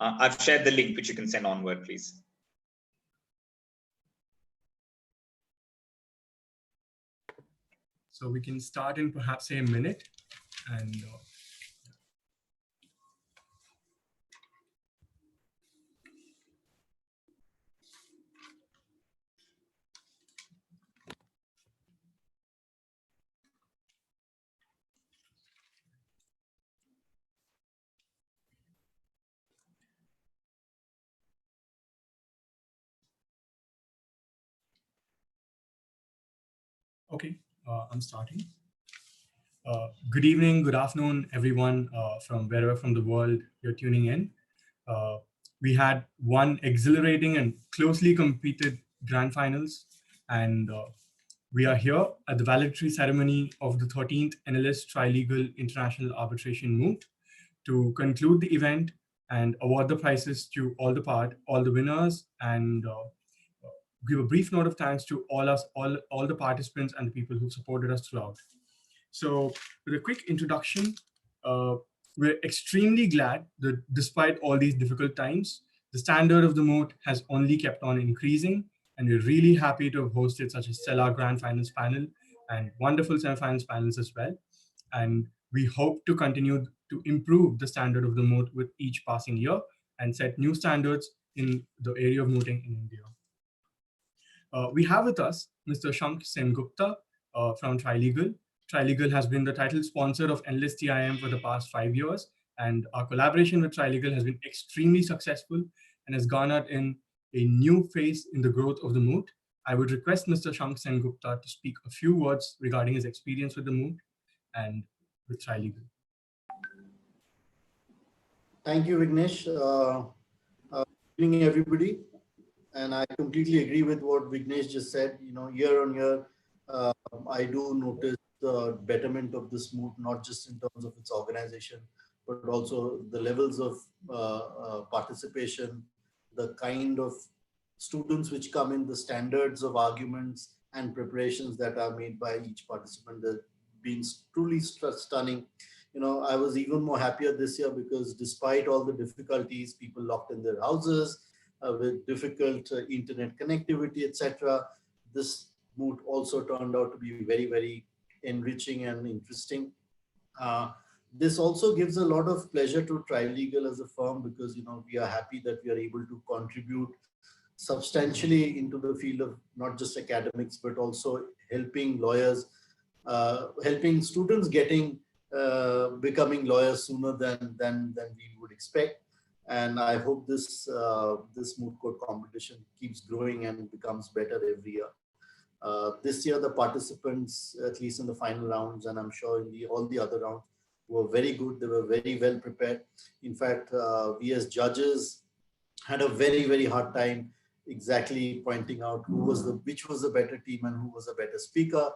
I've shared the link, which you can send onward, please. So we can start in perhaps a minute. And okay, I'm starting. Good evening, good afternoon, everyone from wherever from the world you're tuning in. We had one exhilarating and closely competed grand finals, and we are here at the valedictory ceremony of the 13th NLS Trilegal International Arbitration Moot to conclude the event and award the prizes to all the winners, and give a brief note of thanks to all the participants and the people who supported us throughout. So with a quick introduction, we're extremely glad that despite all these difficult times, the standard of the moot has only kept on increasing, and we're really happy to have hosted such a stellar grand finals panel and wonderful semifinals panels as well. And we hope to continue to improve the standard of the moot with each passing year and set new standards in the area of mooting in India. We have with us Mr. Shank Sengupta from Trilegal. Trilegal has been the title sponsor of NLSTIAM for the past 5 years, and our collaboration with Trilegal has been extremely successful and has garnered in a new phase in the growth of the moot. I would request Mr. Shank Sengupta to speak a few words regarding his experience with the moot and with Trilegal. Thank you, Vignesh. Good evening, everybody. And I completely agree with what Vignesh just said. You know, year on year, I do notice the betterment of this moot, not just in terms of its organization, but also the levels of participation, the kind of students which come in, the standards of arguments and preparations that are made by each participant. They've been truly stunning. You know, I was even more happier this year because despite all the difficulties, people locked in their houses, with difficult internet connectivity, etc. This moot also turned out to be very, very enriching and interesting. This also gives a lot of pleasure to Trilegal as a firm because, you know, we are happy that we are able to contribute substantially into the field of not just academics, but also helping lawyers, helping students becoming lawyers sooner than we would expect. And I hope this moot court competition keeps growing and becomes better every year. This year, the participants, at least in the final rounds, and I'm sure in all the other rounds, were very good. They were very well prepared. In fact, we as judges had a very, very hard time exactly pointing out which was the better team and who was the better speaker.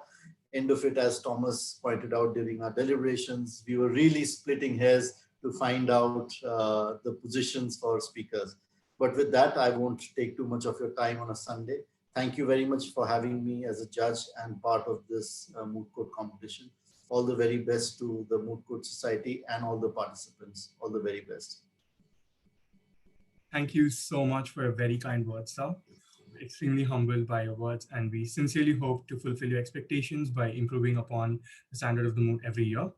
End of it, as Thomas pointed out during our deliberations, we were really splitting hairs to find out the positions for speakers. But with that, I won't take too much of your time on a Sunday. Thank you very much for having me as a judge and part of this moot court competition. All the very best to the Moot Court Society and all the participants. All the very best. Thank you so much for a very kind words, sir. We're extremely humbled by your words, and we sincerely hope to fulfill your expectations by improving upon the standard of the moot every year.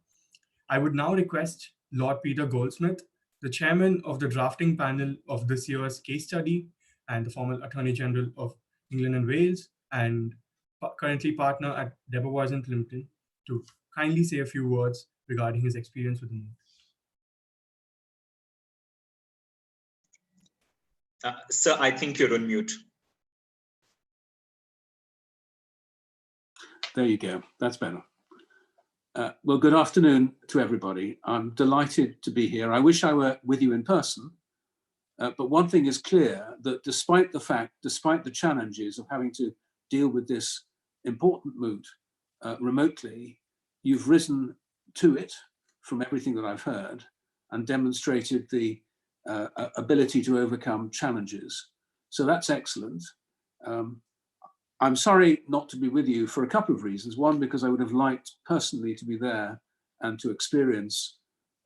I would now request Lord Peter Goldsmith, the chairman of the drafting panel of this year's case study and the former Attorney General of England and Wales, and currently partner at Debevoise & Plimpton, to kindly say a few words regarding his experience with the moot. Sir, I think you're on mute. There you go. That's better. Well, good afternoon to everybody. I'm delighted to be here. I wish I were with you in person, but one thing is clear, that despite the challenges of having to deal with this important moot remotely, you've risen to it from everything that I've heard and demonstrated the ability to overcome challenges. So that's excellent. I'm sorry not to be with you for a couple of reasons. One, because I would have liked personally to be there and to experience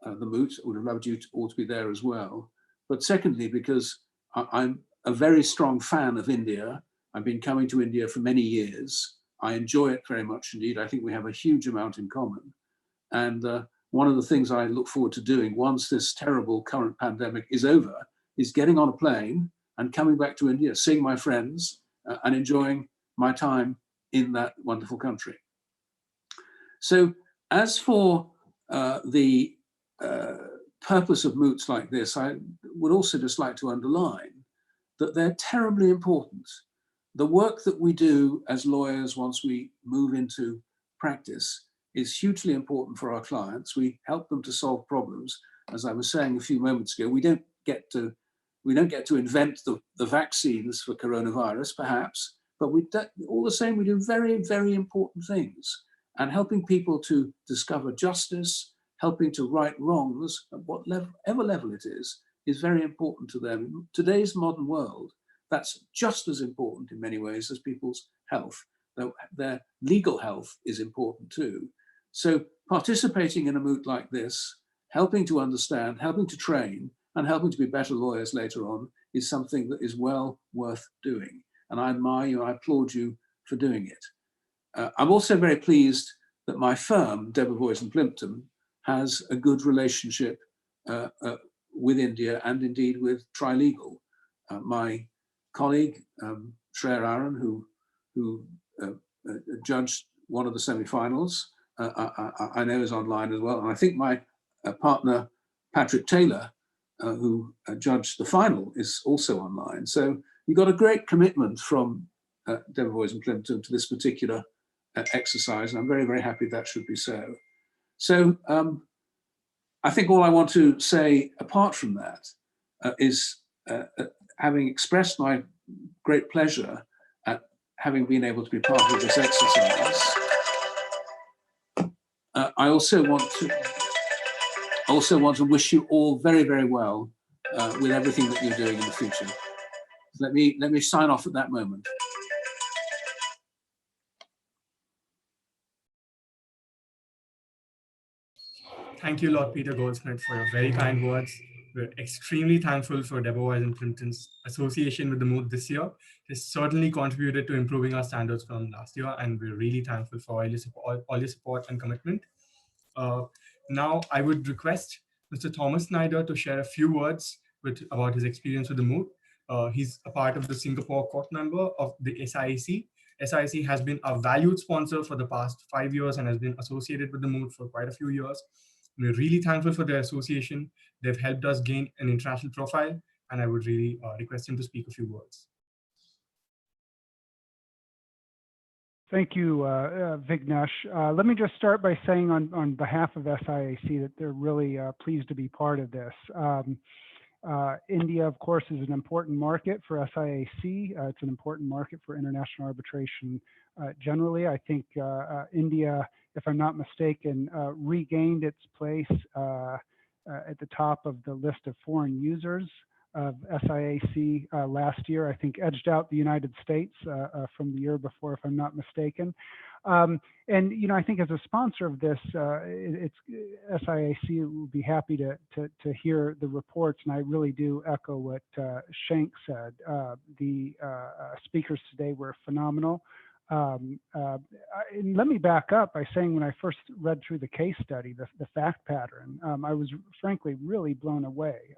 the moot. I would have loved you all to be there as well. but secondly, because I'm a very strong fan of India. I've been coming to India for many years. I enjoy it very much indeed. I think we have a huge amount in common. And one of the things I look forward to doing once this terrible current pandemic is over is getting on a plane and coming back to India, seeing my friends and enjoying my time in that wonderful country. So as for the purpose of moots like this, I would also just like to underline that they're terribly important. The work that we do as lawyers once we move into practice is hugely important for our clients. We help them to solve problems. As I was saying a few moments ago, we don't get to invent the vaccines for coronavirus, perhaps, but all the same, we do very, very important things. And helping people to discover justice, helping to right wrongs at whatever level it is very important to them. In today's modern world, that's just as important in many ways as people's health. Their legal health is important too. So participating in a moot like this, helping to understand, helping to train, and helping to be better lawyers later on is something that is well worth doing. And I admire you, I applaud you for doing it. I'm also very pleased that my firm, Debevoise and Plimpton, has a good relationship with India and indeed with Trilegal. My colleague, Shreya Aaron, who judged one of the semi-finals, I know is online as well. And I think my partner, Patrick Taylor, who judged the final, is also online. So you got a great commitment from Debevoise and Plimpton to this particular exercise, and I'm very, very happy that should be so. So I think all I want to say apart from that is having expressed my great pleasure at having been able to be part of this exercise, I also want to wish you all very, very well with everything that you're doing in the future. Let me sign off at that moment. Thank you, Lord Peter Goldsmith, for your very kind words. We're extremely thankful for Debevoise and Plimpton's association with the moot this year. It's certainly contributed to improving our standards from last year, and we're really thankful for all your support and commitment. Now, I would request Mr. Thomas Snyder to share a few words about his experience with the moot. He's a part of the Singapore court member of the SIAC. SIAC has been a valued sponsor for the past 5 years and has been associated with the moot for quite a few years. We're really thankful for their association. They've helped us gain an international profile, and I would really request him to speak a few words. Thank you, Vignesh. Let me just start by saying on behalf of SIAC that they're really pleased to be part of this. India, of course, is an important market for SIAC. It's an important market for international arbitration generally. I think India, if I'm not mistaken, regained its place at the top of the list of foreign users of SIAC last year. I think edged out the United States from the year before, if I'm not mistaken. And I think as a sponsor of this, SIAC will be happy to hear the reports, and I really do echo what Shank said. The speakers today were phenomenal. And let me back up by saying when I first read through the case study, the fact pattern, I was frankly really blown away.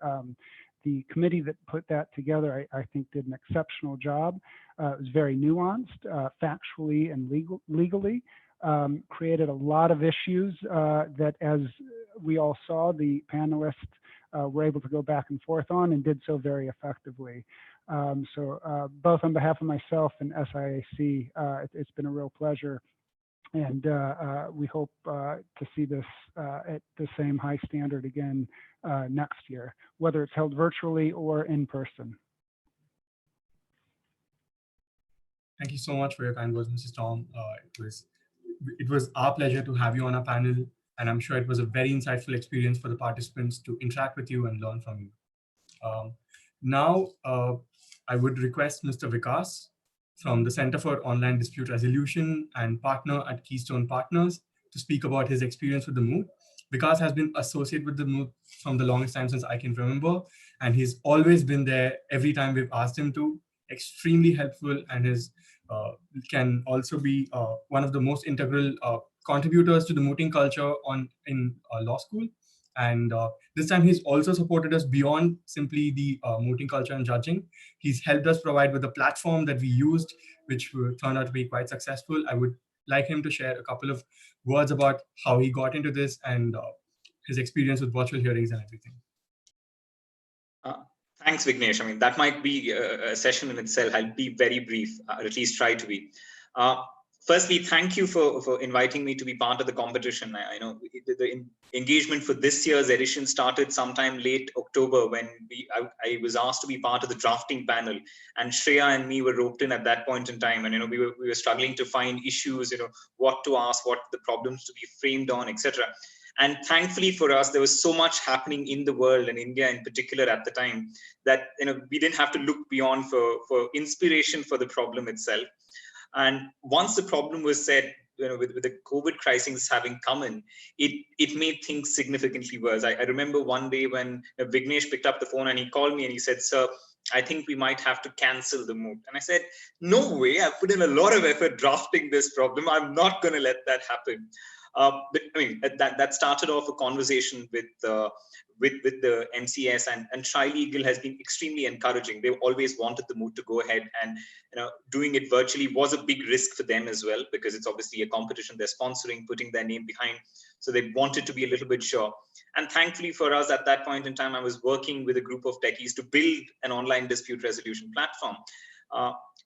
The committee that put that together, I think, did an exceptional job. It was very nuanced, factually and legally, created a lot of issues that, as we all saw, the panelists were able to go back and forth on and did so very effectively. So both on behalf of myself and SIAC, it's been a real pleasure. And we hope to see this at the same high standard again next year, whether it's held virtually or in person. Thank you so much for your kind words, Mrs. Tom. It was our pleasure to have you on our panel, and I'm sure it was a very insightful experience for the participants to interact with you and learn from you. Now, I would request Mr. Vikas from the Center for Online Dispute Resolution and partner at Keystone Partners to speak about his experience with the moot. Vikas has been associated with the Moot from the longest time since I can remember, and he's always been there every time we've asked him to. Extremely helpful, and his can also be one of the most integral contributors to the mooting culture in law school. And this time he's also supported us beyond simply the mooting culture and judging. He's helped us provide with a platform that we used, which turned out to be quite successful. I would like him to share a couple of words about how he got into this and his experience with virtual hearings and everything. Thanks, Vignesh. I mean, that might be a session in itself. I'll be very brief, or at least try to be. Firstly, thank you for inviting me to be part of the competition. I know the engagement for this year's edition started sometime late October when I was asked to be part of the drafting panel, and Shreya and me were roped in at that point in time. And we were struggling to find issues, what to ask, what the problems to be framed on, etc. And thankfully for us, there was so much happening in the world and India in particular at the time that we didn't have to look beyond for inspiration for the problem itself. And once the problem was set, with the COVID crisis having come in, it made things significantly worse. I remember one day when Vignesh picked up the phone and he called me and he said, "Sir, I think we might have to cancel the moot." And I said, "No way, I've put in a lot of effort drafting this problem. I'm not going to let that happen." But I mean, that started off a conversation with the MCS, and Tri-Legal has been extremely encouraging. They've always wanted the moot to go ahead, and doing it virtually was a big risk for them as well, because it's obviously a competition they're sponsoring, putting their name behind. So they wanted to be a little bit sure. And thankfully for us at that point in time, I was working with a group of techies to build an online dispute resolution platform.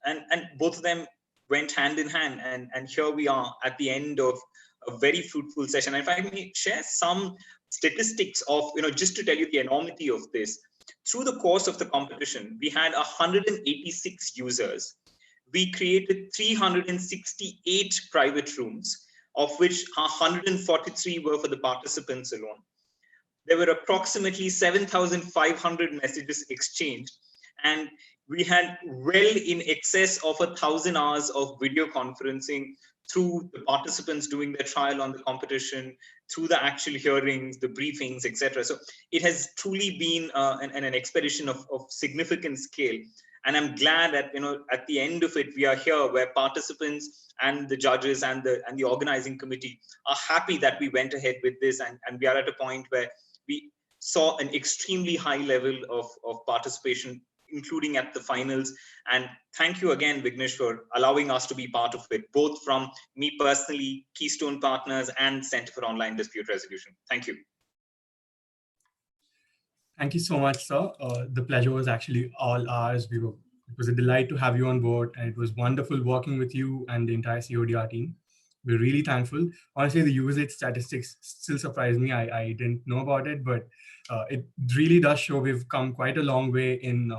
And both of them went hand in hand. And here we are at the end of a very fruitful session. And if I may share some statistics of, just to tell you the enormity of this, through the course of the competition, we had 186 users. We created 368 private rooms, of which 143 were for the participants alone. There were approximately 7,500 messages exchanged, and we had well in excess of 1,000 hours of video conferencing through the participants doing their trial on the competition, through the actual hearings, the briefings, etc. So it has truly been an expedition of significant scale. And I'm glad that at the end of it, we are here where participants and the judges and the organizing committee are happy that we went ahead with this, and we are at a point where we saw an extremely high level of participation, including at the finals. And thank you again, Vignesh, for allowing us to be part of it, both from me personally, Keystone Partners, and Center for Online Dispute Resolution. Thank you. Thank you so much, sir. The pleasure was actually all ours. It was a delight to have you on board, and it was wonderful working with you and the entire CODR team. We're really thankful. Honestly, the usage statistics still surprise me. I didn't know about it, but it really does show we've come quite a long way in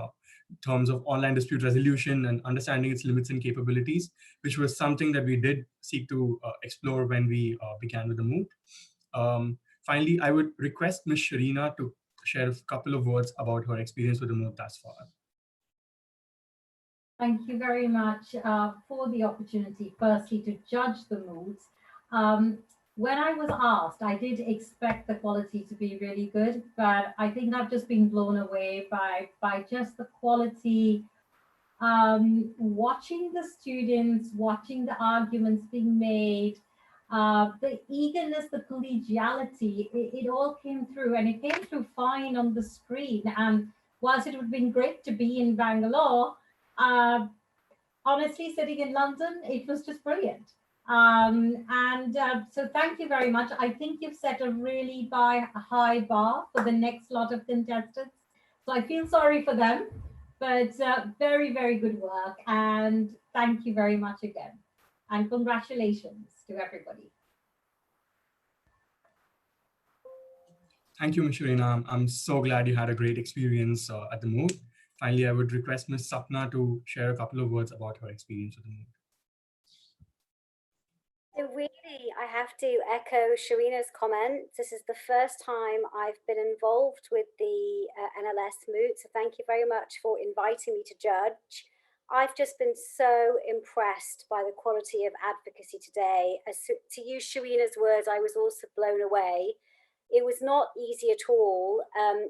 terms of online dispute resolution and understanding its limits and capabilities, which was something that we did seek to explore when we began with the moot. Finally, I would request Ms. Sharina to share a couple of words about her experience with the moot thus far. Thank you very much for the opportunity, firstly, to judge the moot. When I was asked, I did expect the quality to be really good, but I think I've just been blown away by just the quality. Watching the students, watching the arguments being made, the eagerness, the collegiality, it all came through, and it came through fine on the screen. And whilst it would have been great to be in Bangalore, honestly, sitting in London, it was just brilliant. So thank you very much. I think you've set a really high bar for the next lot of contestants. So I feel sorry for them, but very, very good work. And thank you very much again. And congratulations to everybody. Thank you, Ms. Sharina. I'm so glad you had a great experience at the moot. Finally, I would request Ms. Sapna to share a couple of words about her experience with the moot. So really, I have to echo Sharina's comments. This is the first time I've been involved with the NLS moot, so thank you very much for inviting me to judge. I've just been so impressed by the quality of advocacy today. To use Sharina's words, I was also blown away. It was not easy at all.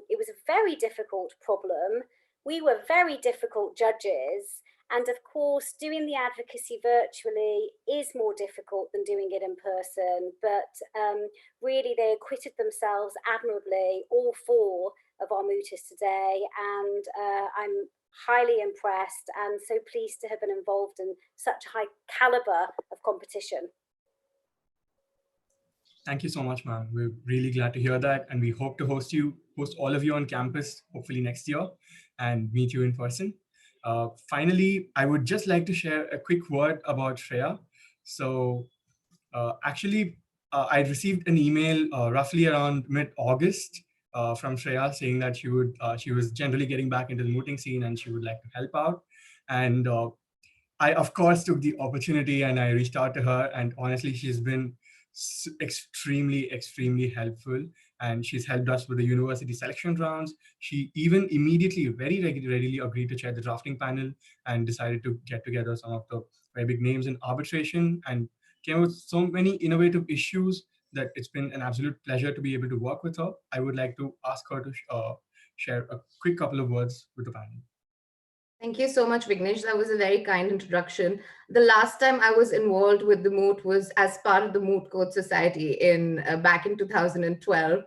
It was a very difficult problem. We were very difficult judges. And of course, doing the advocacy virtually is more difficult than doing it in person. But really, they acquitted themselves admirably, all four of our mooters today. And I'm highly impressed and so pleased to have been involved in such a high caliber of competition. Thank you so much, ma'am. We're really glad to hear that. And we hope to host all of you on campus, hopefully next year, and meet you in person. Finally, I would just like to share a quick word about Shreya. So actually, I received an email roughly around mid-August from Shreya saying that she was generally getting back into the mooting scene and she would like to help out. And I, of course, took the opportunity and I reached out to her. And honestly, she's been extremely helpful, and she's helped us with the university selection rounds. She even immediately very readily agreed to chair the drafting panel and decided to get together some of the very big names in arbitration and came up with so many innovative issues that it's been an absolute pleasure to be able to work with her. I would like to ask her to share a quick couple of words with the panel. Thank you so much, Vignesh. That was a very kind introduction. The last time I was involved with the Moot was as part of the Moot Court Society back in 2012,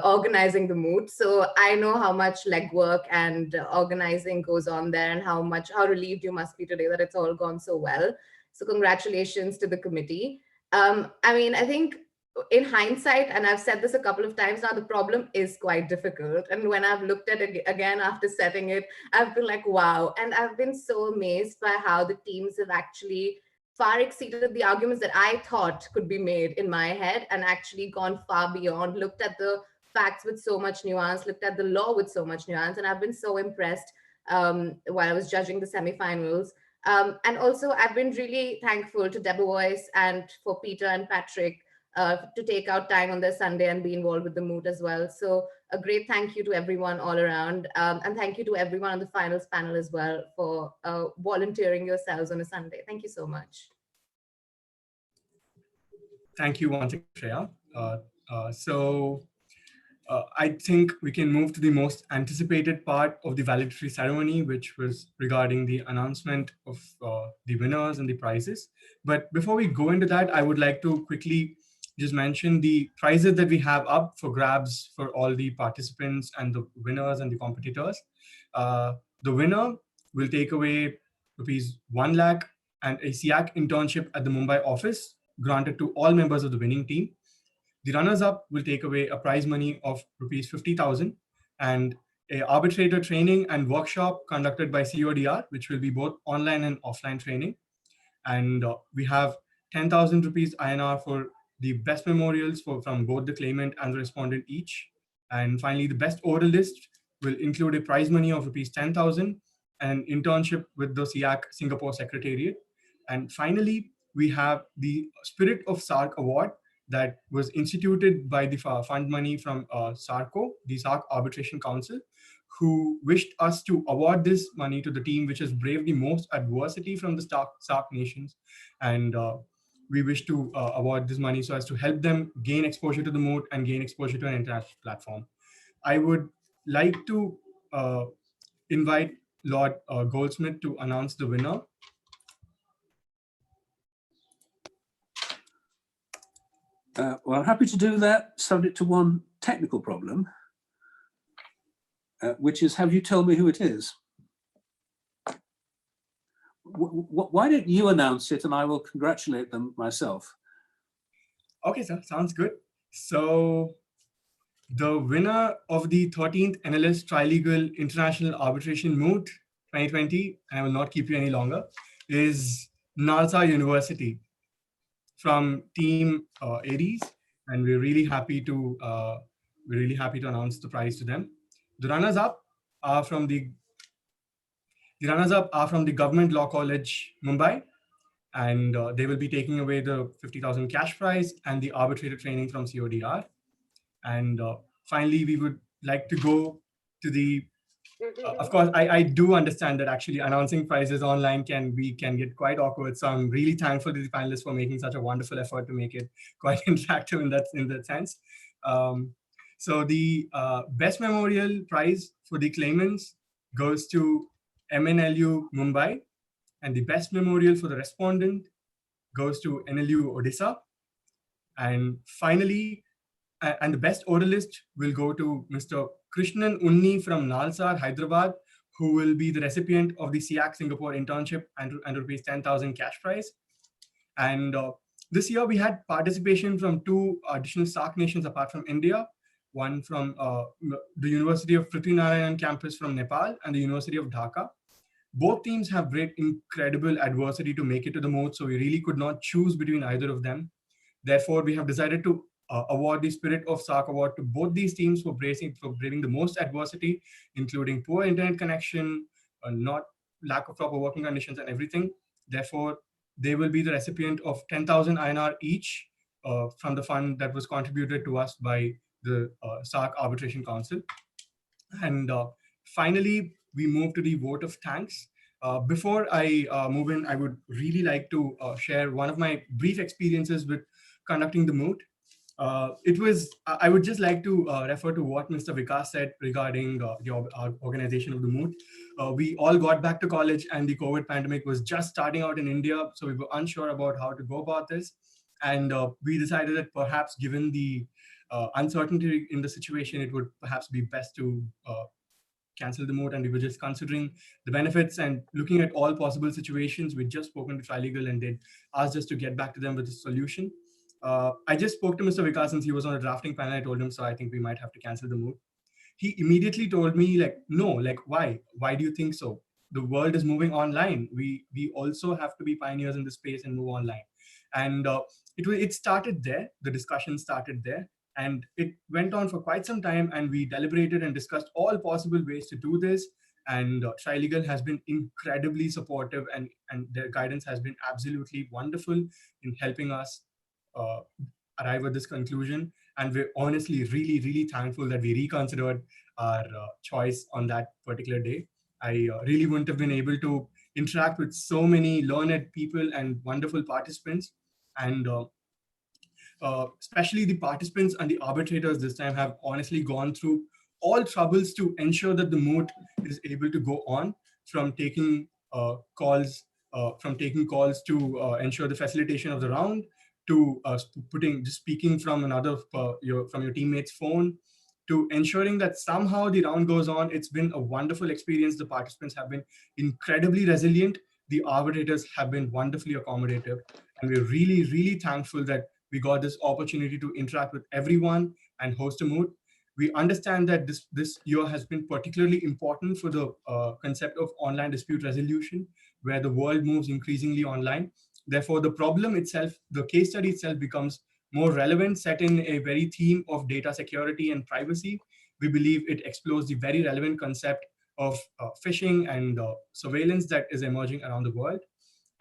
organizing the Moot. So I know how much legwork and organizing goes on there and how relieved you must be today that it's all gone so well. So congratulations to the committee. I mean, I think in hindsight, and I've said this a couple of times now, the problem is quite difficult. And when I've looked at it again after setting it, I've been like, wow. And I've been so amazed by how the teams have actually far exceeded the arguments that I thought could be made in my head and actually gone far beyond, looked at the facts with so much nuance, looked at the law with so much nuance. And I've been so impressed while I was judging the semifinals. And also, I've been really thankful to Deborah Voice and for Peter and Patrick to take out time on their Sunday and be involved with the Moot as well. So a great thank you to everyone all around. And thank you to everyone on the finals panel as well for volunteering yourselves on a Sunday. Thank you so much. Thank you once again, Shreya. I think we can move to the most anticipated part of the valedictory ceremony, which was regarding the announcement of the winners and the prizes. But before we go into that, I would like to quickly just mention the prizes that we have up for grabs for all the participants and the winners and the competitors. The winner will take away ₹1 lakh and a SIAC internship at the Mumbai office granted to all members of the winning team. The runners-up will take away a prize money of ₹50,000 and a arbitrator training and workshop conducted by CODR, which will be both online and offline training. And we have 10,000 rupees INR for the best memorials from both the claimant and the respondent each. And finally, the best oral list will include a prize money of ₹10,000 and an internship with the SIAC Singapore Secretariat. And finally, we have the Spirit of SARC Award that was instituted by the fund money from SARCO, the SARC Arbitration Council, who wished us to award this money to the team which has braved the most adversity from the SARC nations. And we wish to award this money so as to help them gain exposure to the Moot and gain exposure to an international platform. I would like to invite Lord Goldsmith to announce the winner. Well, I'm happy to do that, subject to one technical problem, which is, have you told me who it is? Why don't you announce it and I will congratulate them myself? Okay, sir, sounds good. So the winner of the 13th NLS Trilegal International Arbitration Moot 2020, and I will not keep you any longer, is NALSA University from Team Aries, and we're really happy to announce the prize to them. The runners-up are from the Government Law College, Mumbai, and they will be taking away the 50,000 cash prize and the arbitrator training from CODR. And finally, we would like to go to the. Of course, I do understand that actually announcing prizes online can get quite awkward. So I'm really thankful to the panelists for making such a wonderful effort to make it quite interactive in that sense. So the best memorial prize for the claimants goes to MNLU Mumbai, and the best memorial for the respondent goes to NLU Odisha. And finally, and the best oralist will go to Mr. Krishnan Unni from Nalsar, Hyderabad, who will be the recipient of the SIAC Singapore internship and rupees 10,000 cash prize. And this year we had participation from 2 additional SAARC nations apart from India, one from the University of Prithvi Narayan campus from Nepal and the University of Dhaka. Both teams have bred incredible adversity to make it to the moot, so we really could not choose between either of them. Therefore, we have decided to award the Spirit of SAARC Award to both these teams for braving the most adversity, including poor internet connection, not lack of proper working conditions and everything. Therefore, they will be the recipient of 10,000 INR each from the fund that was contributed to us by the SAARC Arbitration Council. And finally, we move to the vote of thanks. Before I move in, I would really like to share one of my brief experiences with conducting the moot. I would just like to refer to what Mr. Vikas said regarding the organization of the moot. We all got back to college and the COVID pandemic was just starting out in India, so we were unsure about how to go about this. And we decided that perhaps given the uncertainty in the situation, it would perhaps be best to cancel the moot, and we were just considering the benefits and looking at all possible situations. We'd just spoken to Trilegal and they'd asked us to get back to them with a solution. I just spoke to Mr. Vikas since he was on a drafting panel. I told him, so I think we might have to cancel the moot. He immediately told me, like, no, like, why? Why do you think so? The world is moving online. We also have to be pioneers in this space and move online. And it started there. The discussion started there. And it went on for quite some time, and we deliberated and discussed all possible ways to do this. And Trilegal has been incredibly supportive, and their guidance has been absolutely wonderful in helping us arrive at this conclusion. And we're honestly really, really thankful that we reconsidered our choice on that particular day. I really wouldn't have been able to interact with so many learned people and wonderful participants. And especially the participants and the arbitrators this time have honestly gone through all troubles to ensure that the moot is able to go on, from taking calls to ensure the facilitation of the round, to speaking from your teammate's phone, to ensuring that somehow the round goes on. It's been a wonderful experience. The participants have been incredibly resilient. The arbitrators have been wonderfully accommodative. And we're really, really thankful that we got this opportunity to interact with everyone and host a moot. We understand that this year has been particularly important for the concept of online dispute resolution, where the world moves increasingly online. Therefore, the problem itself, the case study itself, becomes more relevant, set in a very theme of data security and privacy. We believe it explores the very relevant concept of phishing and surveillance that is emerging around the world.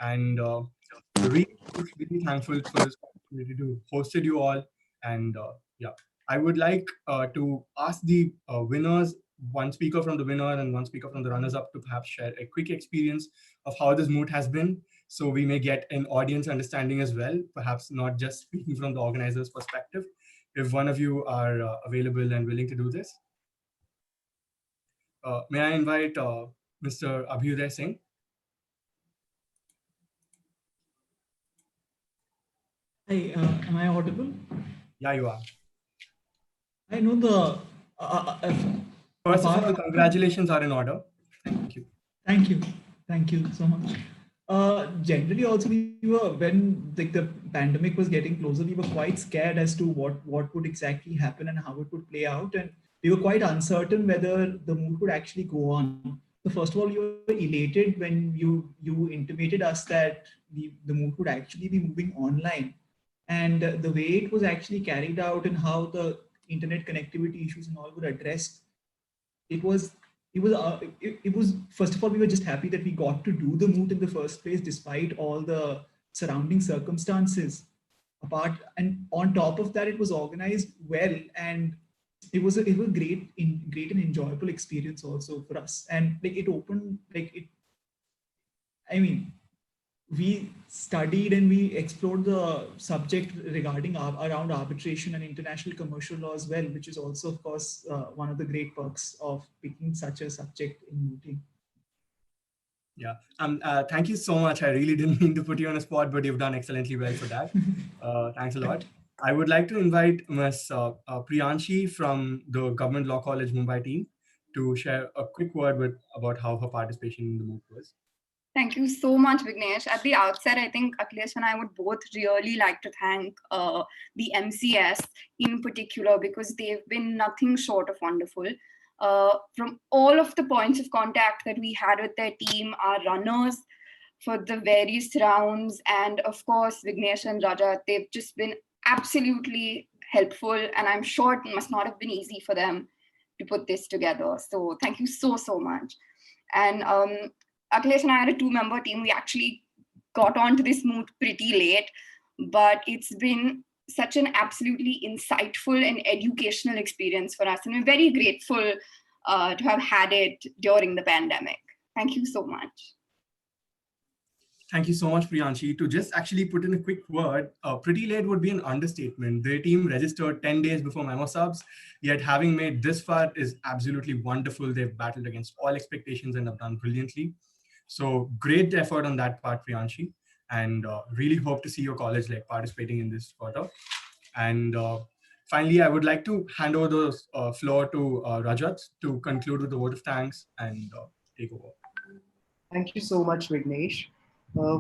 And we're really, really thankful for this opportunity to host you all. And yeah, I would like to ask the winners, one speaker from the winner and one speaker from the runners-up, to perhaps share a quick experience of how this moot has been, so we may get an audience understanding as well, perhaps not just speaking from the organizer's perspective. If one of you are available and willing to do this. May I invite Mr. Abhyuday Singh? Hi, am I audible? Yeah, you are. I know the... First of all, congratulations are in order. Thank you. Thank you. Thank you so much. Generally, also, we were, when the pandemic was getting closer, we were quite scared as to what would exactly happen and how it would play out. And we were quite uncertain whether the moot would actually go on. So first of all, you were elated when you intimated us that the moot would actually be moving online. And the way it was actually carried out and how the internet connectivity issues and all were addressed, it was first of all, we were just happy that we got to do the moot in the first place, despite all the surrounding circumstances. And on top of that, it was organized well, and it was a great and enjoyable experience also for us. And it opened, we studied and we explored the subject regarding around arbitration and international commercial law as well, which is also, of course, one of the great perks of picking such a subject in mooting. Yeah, thank you so much. I really didn't mean to put you on a spot, but you've done excellently well for that. Thanks a lot. I would like to invite Ms. Priyanshi from the Government Law College Mumbai team to share a quick word about how her participation in the moot was. Thank you so much, Vignesh. At the outset, I think Akhilesh and I would both really like to thank the MCS in particular, because they've been nothing short of wonderful. From all of the points of contact that we had with their team, our runners for the various rounds, and of course, Vignesh and Rajat, they've just been absolutely helpful, and I'm sure it must not have been easy for them to put this together. So thank you so, so much. And Akhilesh and I are a 2-member team. We actually got onto this moot pretty late, but it's been such an absolutely insightful and educational experience for us. And we're very grateful to have had it during the pandemic. Thank you so much. Thank you so much, Priyanshi. To just actually put in a quick word, pretty late would be an understatement. Their team registered 10 days before memo subs, yet having made this far is absolutely wonderful. They've battled against all expectations and have done brilliantly. So great effort on that part, Priyanshi, and really hope to see your college participating in this further. And finally, I would like to hand over the floor to Rajat to conclude with the vote of thanks and take over. Thank you so much, Vignesh.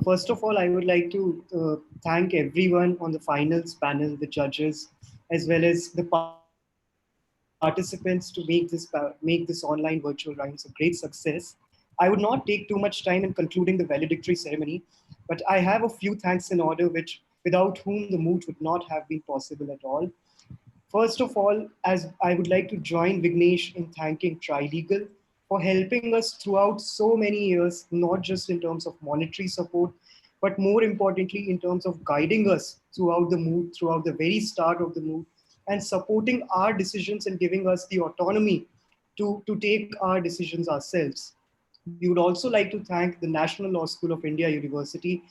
First of all, I would like to thank everyone on the finals panel, the judges, as well as the participants to make this online virtual rounds a great success. I would not take too much time in concluding the valedictory ceremony, but I have a few thanks in order without whom the moot would not have been possible at all. First of all, as I would like to join Vignesh in thanking Trilegal for helping us throughout so many years, not just in terms of monetary support, but more importantly, in terms of guiding us throughout the moot, throughout the very start of the moot, and supporting our decisions and giving us the autonomy to take our decisions ourselves. We would also like to thank the National Law School of India University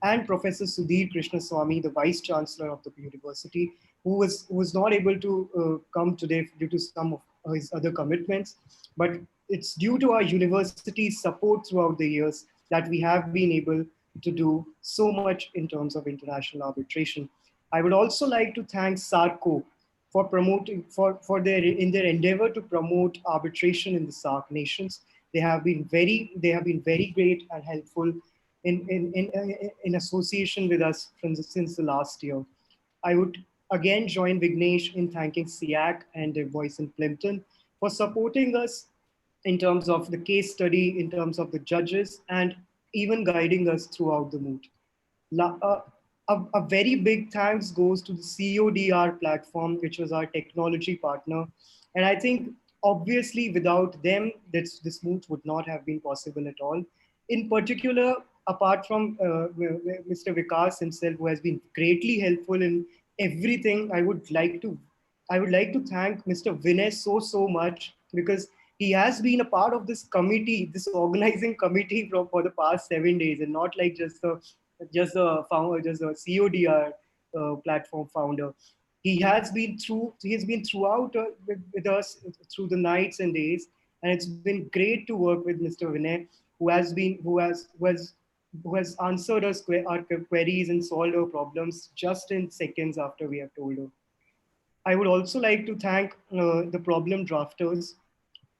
and Professor Sudhir Krishnaswamy, the Vice Chancellor of the university, who was not able to come today due to some of his other commitments. But it's due to our university's support throughout the years that we have been able to do so much in terms of international arbitration. I would also like to thank SARCO for promoting, in their endeavor to promote arbitration in the SAARC nations. They have been very great and helpful in association with us since the last year. I would again join Vignesh in thanking SIAC and their voice in Plimpton for supporting us in terms of the case study, in terms of the judges, and even guiding us throughout the moot. A very big thanks goes to the CODR platform, which was our technology partner. And I think obviously without them, this moot would not have been possible at all. In particular, apart from Mr. Vikas himself, who has been greatly helpful in everything, I would like to thank Mr. Vinay so much, because he has been a part of this committee, this organizing committee for the past 7 days, and not like just the CODR platform founder. He has been throughout with us through the nights and days, and it's been great to work with Mr. Vinay, who has answered our queries and solved our problems just in seconds after we have told her. I would also like to thank the problem drafters.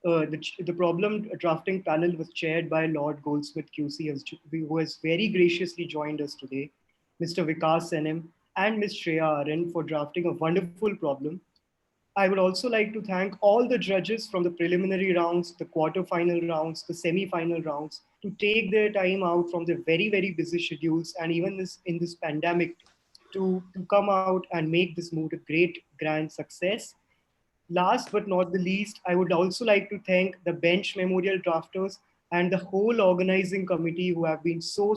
The problem drafting panel was chaired by Lord Goldsmith QC, who has very graciously joined us today, Mr. Vikas Senem and Ms. Shreya Aran for drafting a wonderful problem. I would also like to thank all the judges from the preliminary rounds, the quarterfinal rounds, the semi-final rounds, to take their time out from their very, very busy schedules, and even in this pandemic, to come out and make this moot a great, grand success. Last but not the least, I would also like to thank the bench memorial drafters and the whole organizing committee, who have been so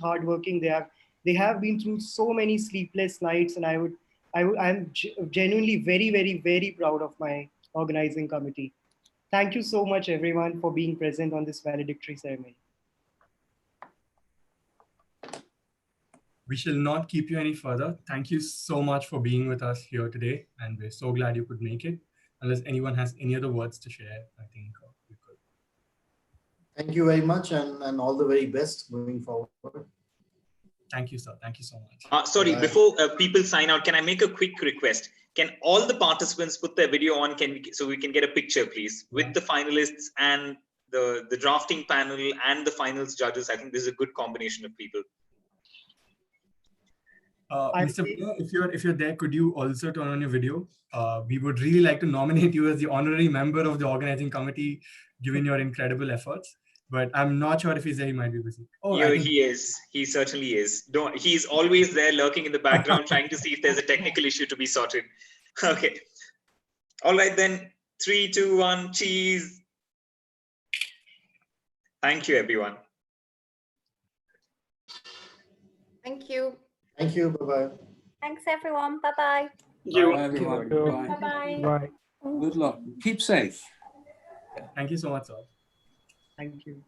hardworking. They have been through so many sleepless nights, and I'm genuinely very, very, very proud of my organizing committee. Thank you so much, everyone, for being present on this valedictory ceremony. We shall not keep you any further. Thank you so much for being with us here today, and we're so glad you could make it. Unless anyone has any other words to share, I think we could. Thank you very much, and all the very best moving forward. Thank you, sir. Thank you so much. Sorry, before people sign out, can I make a quick request? Can all the participants put their video on? So we can get a picture, please, with the finalists and the drafting panel and the finals judges. I think this is a good combination of people. Mr. Blair, if you're there, could you also turn on your video? We would really like to nominate you as the honorary member of the organizing committee, given your incredible efforts. But I'm not sure if he's there. He might be busy. Oh, yeah, he is. He certainly is. He's always there, lurking in the background, trying to see if there's a technical issue to be sorted. Okay. All right then. 3, 2, 1. Cheese. Thank you, everyone. Thank you. Thank you. Bye-bye. Thanks, everyone. Bye-bye. Bye, everyone. Bye-bye. Bye. Good luck. Keep safe. Thank you so much, sir. Thank you.